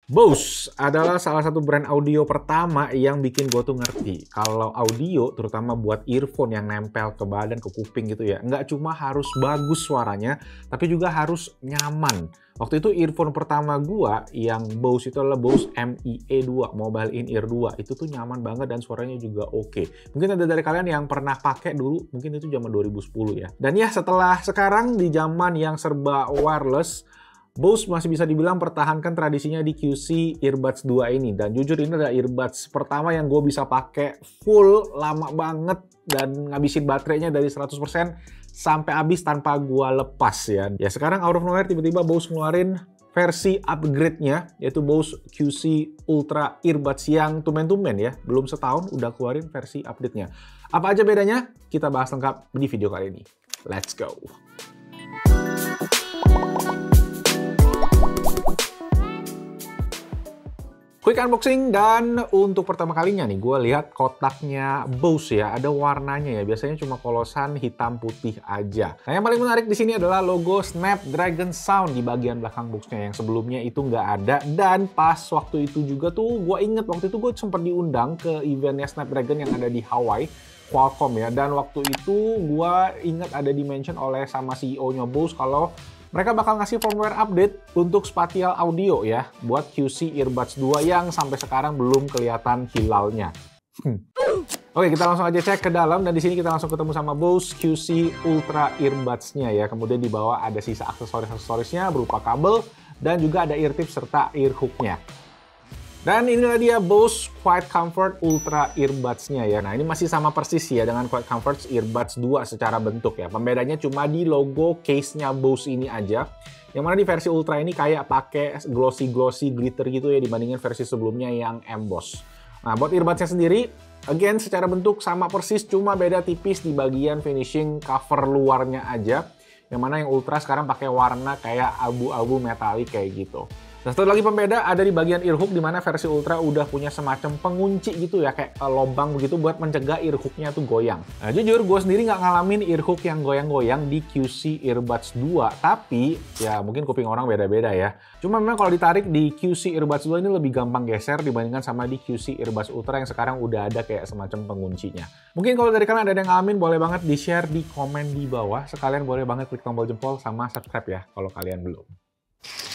Bose adalah salah satu brand audio pertama yang bikin gue tuh ngerti kalau audio, terutama buat earphone yang nempel ke badan, ke kuping gitu ya, nggak cuma harus bagus suaranya, tapi juga harus nyaman. Waktu itu earphone pertama gue yang Bose itu adalah Bose MIE2, Mobile In-Ear 2. Itu tuh nyaman banget dan suaranya juga oke. Mungkin ada dari kalian yang pernah pakai dulu, mungkin itu zaman 2010 ya. Dan ya setelah sekarang di zaman yang serba wireless, Bose masih bisa dibilang pertahankan tradisinya di QC Earbuds 2 ini. Dan jujur ini adalah earbuds pertama yang gue bisa pakai full, lama banget, dan ngabisin baterainya dari 100% sampai habis tanpa gue lepas ya. Ya sekarang out of nowhere tiba-tiba Bose ngeluarin versi upgrade-nya, yaitu Bose QC Ultra Earbuds yang tumben-tumben ya, belum setahun udah keluarin versi update-nya. Apa aja bedanya? Kita bahas lengkap di video kali ini. Let's go! Quick unboxing, dan untuk pertama kalinya nih gue lihat kotaknya Bose ya, ada warnanya ya, biasanya cuma polosan hitam putih aja. Nah yang paling menarik di sini adalah logo Snapdragon Sound di bagian belakang boxnya, yang sebelumnya itu nggak ada. Dan pas waktu itu juga tuh gue inget waktu itu gue sempat diundang ke eventnya Snapdragon yang ada di Hawaii, Qualcomm ya, dan waktu itu gue inget ada di-mention oleh sama CEO-nya Bose kalau mereka bakal ngasih firmware update untuk spatial audio ya, buat QC Earbuds 2 yang sampai sekarang belum kelihatan hilalnya. Oke, kita langsung aja cek ke dalam, dan di sini kita langsung ketemu sama Bose QC Ultra Earbuds-nya ya. Kemudian di bawah ada sisa aksesoris-aksesorisnya berupa kabel, dan juga ada ear tips serta ear hook-nya. Dan inilah dia Bose Quiet Comfort Ultra Earbuds-nya ya. Nah ini masih sama persis ya dengan Quiet Comfort Earbuds 2 secara bentuk ya. Pembedanya cuma di logo case-nya Bose ini aja. Yang mana di versi Ultra ini kayak pakai glossy glitter gitu ya, dibandingin versi sebelumnya yang emboss. Nah buat earbuds-nya sendiri, again secara bentuk sama persis, cuma beda tipis di bagian finishing cover luarnya aja. Yang mana yang Ultra sekarang pakai warna kayak abu-abu metalik kayak gitu. Nah, satu lagi pembeda ada di bagian ear hook, di mana versi Ultra udah punya semacam pengunci gitu ya, kayak lobang begitu buat mencegah ear hooknya tuh goyang. Nah jujur gue sendiri nggak ngalamin ear hook yang goyang-goyang di QC Earbuds 2, tapi ya mungkin kuping orang beda-beda ya. Cuma memang kalau ditarik di QC Earbuds 2 ini lebih gampang geser dibandingkan sama di QC Earbuds Ultra yang sekarang udah ada kayak semacam penguncinya. Mungkin kalau dari kalian ada yang ngalamin, boleh banget di-share di komen di bawah. Sekalian boleh banget klik tombol jempol sama subscribe ya kalau kalian belum.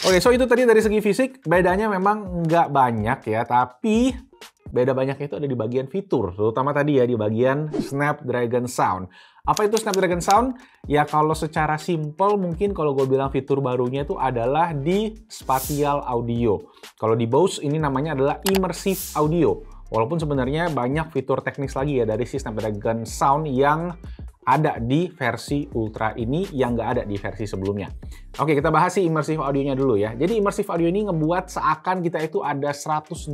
Oke, so itu tadi dari segi fisik, bedanya memang nggak banyak ya, tapi beda banyaknya itu ada di bagian fitur, terutama tadi ya di bagian Snapdragon Sound. Apa itu Snapdragon Sound? Ya kalau secara simple mungkin kalau gue bilang fitur barunya itu adalah di spatial audio. Kalau di Bose ini namanya adalah immersive audio. Walaupun sebenarnya banyak fitur teknis lagi ya dari si Snapdragon Sound yang ada di versi Ultra ini yang nggak ada di versi sebelumnya. Oke, kita bahas si immersive audionya dulu ya. Jadi immersive audio ini ngebuat seakan kita itu ada 180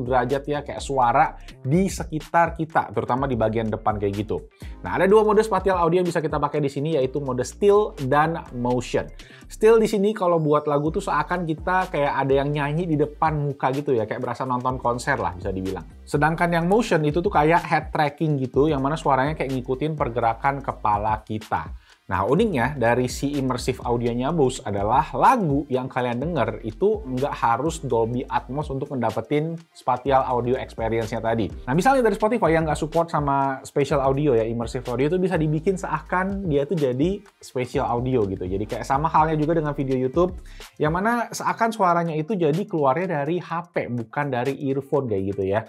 derajat ya, kayak suara di sekitar kita, terutama di bagian depan kayak gitu. Nah, ada dua mode spatial audio yang bisa kita pakai di sini, yaitu mode still dan motion. Still di sini kalau buat lagu tuh seakan kita kayak ada yang nyanyi di depan muka gitu ya, kayak berasa nonton konser lah bisa dibilang. Sedangkan yang motion itu tuh kayak head tracking gitu, yang mana suaranya kayak ngikutin pergerakan kepala kita. Nah uniknya dari si immersive audionya Bose adalah lagu yang kalian denger itu nggak harus Dolby Atmos untuk mendapetin spatial audio experience-nya tadi. Nah misalnya dari Spotify yang nggak support sama spatial audio ya, immersive audio itu bisa dibikin seakan dia tuh jadi spatial audio gitu. Jadi kayak sama halnya juga dengan video YouTube, yang mana seakan suaranya itu jadi keluarnya dari HP bukan dari earphone kayak gitu ya.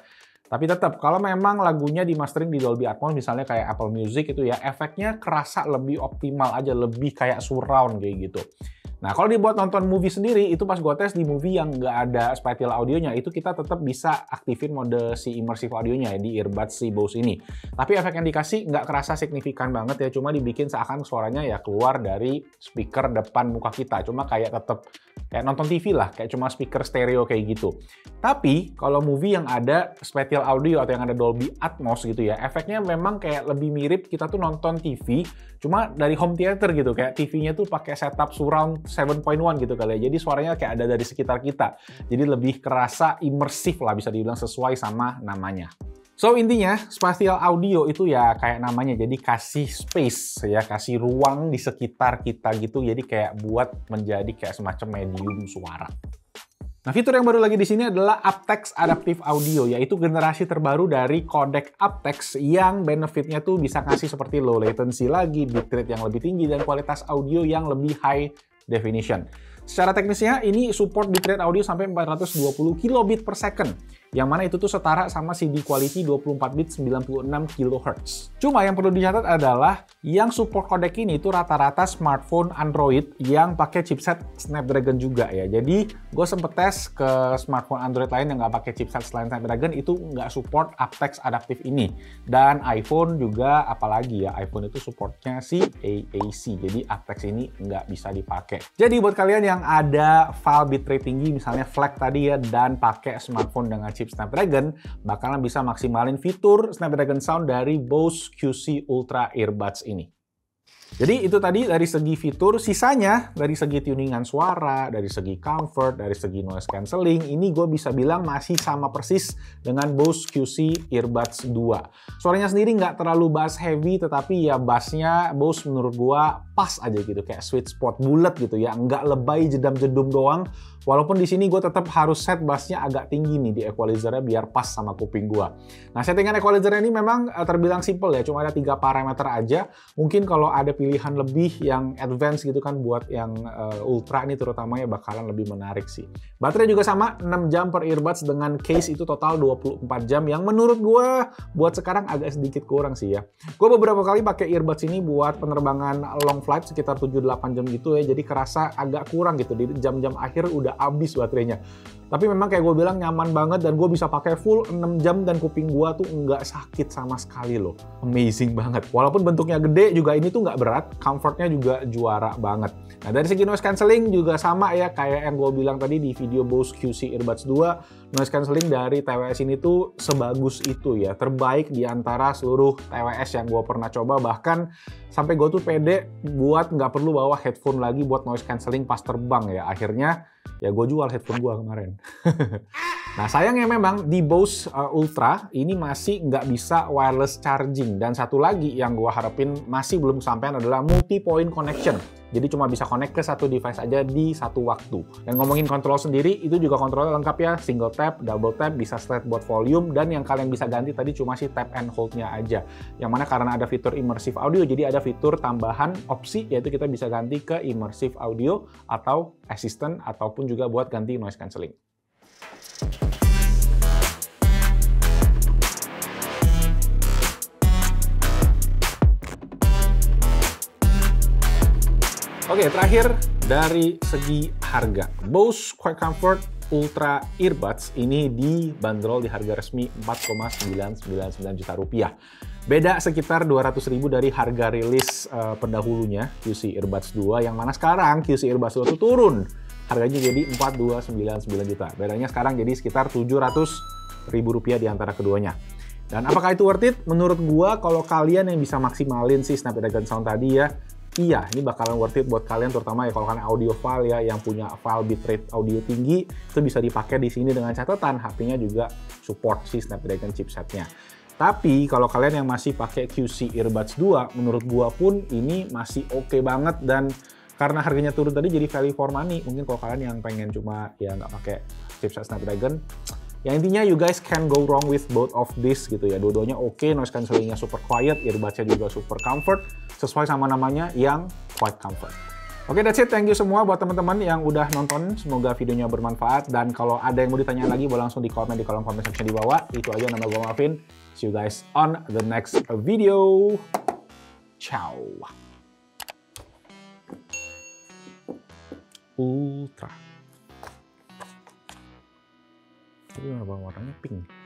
Tapi tetap, kalau memang lagunya di mastering di Dolby Atmos, misalnya kayak Apple Music itu ya, efeknya kerasa lebih optimal aja, lebih kayak surround kayak gitu. Nah, kalau dibuat nonton movie sendiri, itu pas gue tes di movie yang nggak ada spatial audionya, itu kita tetap bisa aktifin mode si immersive audionya ya, di earbuds si Bose ini. Tapi efek yang dikasih nggak kerasa signifikan banget ya, cuma dibikin seakan suaranya ya keluar dari speaker depan muka kita. Cuma kayak tetap kayak nonton TV lah, kayak cuma speaker stereo kayak gitu. Tapi, kalau movie yang ada spatial audio atau yang ada Dolby Atmos gitu ya, efeknya memang kayak lebih mirip kita tuh nonton TV, cuma dari home theater gitu, kayak TV-nya tuh pakai setup surround 7.1 gitu kali ya. Jadi suaranya kayak ada dari sekitar kita. Jadi lebih kerasa imersif lah, bisa dibilang sesuai sama namanya. So intinya spatial audio itu ya kayak namanya, jadi kasih space ya, kasih ruang di sekitar kita gitu, jadi kayak buat menjadi kayak semacam medium suara. Nah, fitur yang baru lagi di sini adalah aptX Adaptive Audio, yaitu generasi terbaru dari codec aptX yang benefitnya tuh bisa ngasih seperti low latency lagi, bitrate yang lebih tinggi, dan kualitas audio yang lebih high definition. Secara teknisnya, ini support bitrate audio sampai 420 kilobit per second, yang mana itu tuh setara sama CD quality 24 bit 96 kHz. Cuma yang perlu dicatat adalah yang support codec ini itu rata-rata smartphone Android yang pakai chipset Snapdragon juga ya. Jadi gue sempet tes ke smartphone Android lain yang nggak pakai chipset selain Snapdragon, itu nggak support aptX Adaptive ini. Dan iPhone juga, apalagi ya, iPhone itu supportnya si AAC, jadi aptX ini nggak bisa dipakai. Jadi buat kalian yang ada file bitrate tinggi, misalnya FLAC tadi ya, dan pakai smartphone dengan chip Snapdragon, bakalan bisa maksimalin fitur Snapdragon Sound dari Bose QC Ultra Earbuds ini. Jadi itu tadi dari segi fitur, sisanya dari segi tuningan suara, dari segi comfort, dari segi noise cancelling, ini gue bisa bilang masih sama persis dengan Bose QC Earbuds 2. Suaranya sendiri nggak terlalu bass heavy, tetapi ya bassnya Bose menurut gue pas aja gitu, kayak sweet spot bulat gitu ya, nggak lebay jedam-jedum doang. Walaupun di sini gue tetap harus set bassnya agak tinggi nih di equalizernya biar pas sama kuping gue. Nah, settingan equalizernya ini memang terbilang simple ya, cuma ada 3 parameter aja. Mungkin kalau ada pilihan lebih yang advance gitu kan buat yang ultra ini terutama ya bakalan lebih menarik sih. Baterai juga sama, 6 jam per earbuds dengan case itu total 24 jam yang menurut gue buat sekarang agak sedikit kurang sih ya. Gue beberapa kali pakai earbuds ini buat penerbangan long flight sekitar 7-8 jam gitu ya, jadi kerasa agak kurang gitu, di jam-jam akhir udah habis baterainya. Tapi memang kayak gue bilang nyaman banget dan gue bisa pakai full 6 jam dan kuping gue tuh nggak sakit sama sekali loh. Amazing banget. Walaupun bentuknya gede juga ini tuh nggak berat, comfortnya juga juara banget. Nah, dari segi noise cancelling juga sama ya kayak yang gue bilang tadi di video Bose QC Earbuds 2. Noise cancelling dari TWS ini tuh sebagus itu ya. Terbaik di antara seluruh TWS yang gue pernah coba. Bahkan sampai gue tuh pede buat nggak perlu bawa headphone lagi buat noise cancelling pas terbang ya. Akhirnya ya gue jual headphone gue kemarin. Nah, sayangnya memang di Bose Ultra ini masih nggak bisa wireless charging. Dan satu lagi yang gue harapin masih belum kesampaian adalah multi-point connection. Jadi cuma bisa connect ke satu device aja di satu waktu. Dan ngomongin kontrol sendiri, itu juga kontrolnya lengkap ya. Single tap, double tap, bisa slide buat volume. Dan yang kalian bisa ganti tadi cuma si tap and hold-nya aja. Yang mana karena ada fitur immersive audio, jadi ada fitur tambahan opsi, yaitu kita bisa ganti ke immersive audio atau assistant, ataupun juga buat ganti noise cancelling. Oke, terakhir dari segi harga. Bose Quiet Comfort Ultra Earbuds ini dibanderol di harga resmi 4,999 juta rupiah. Beda sekitar 200.000 dari harga rilis pendahulunya QC Earbuds 2, yang mana sekarang QC Earbuds 2 itu turun. Harganya jadi 4.299 juta. Bedanya sekarang jadi sekitar 700.000 rupiah di antara keduanya. Dan apakah itu worth it? Menurut gua kalau kalian yang bisa maksimalin si Snapdragon Sound tadi ya, iya, ini bakalan worth it buat kalian, terutama ya kalau kalian audiophile ya yang punya file bitrate audio tinggi, itu bisa dipakai di sini dengan catatan HP-nya juga support si Snapdragon chipsetnya. Tapi kalau kalian yang masih pakai QC Earbuds 2, menurut gua pun ini masih oke banget, dan karena harganya turun tadi jadi value for money. Mungkin kalau kalian yang pengen cuma ya nggak pakai chipset Snapdragon, ya intinya you guys can go wrong with both of this gitu ya. Dua-duanya oke, noise cancellingnya super quiet, earbudsnya juga super comfort, sesuai sama namanya yang Quiet Comfort. Oke, that's it. Thank you semua buat teman-teman yang udah nonton. Semoga videonya bermanfaat. Dan kalau ada yang mau ditanya lagi, boleh langsung di komen di kolom comment section di bawah. Itu aja, nama gue Marvin. See you guys on the next video. Ciao. Ultra. Tapi warnanya pink.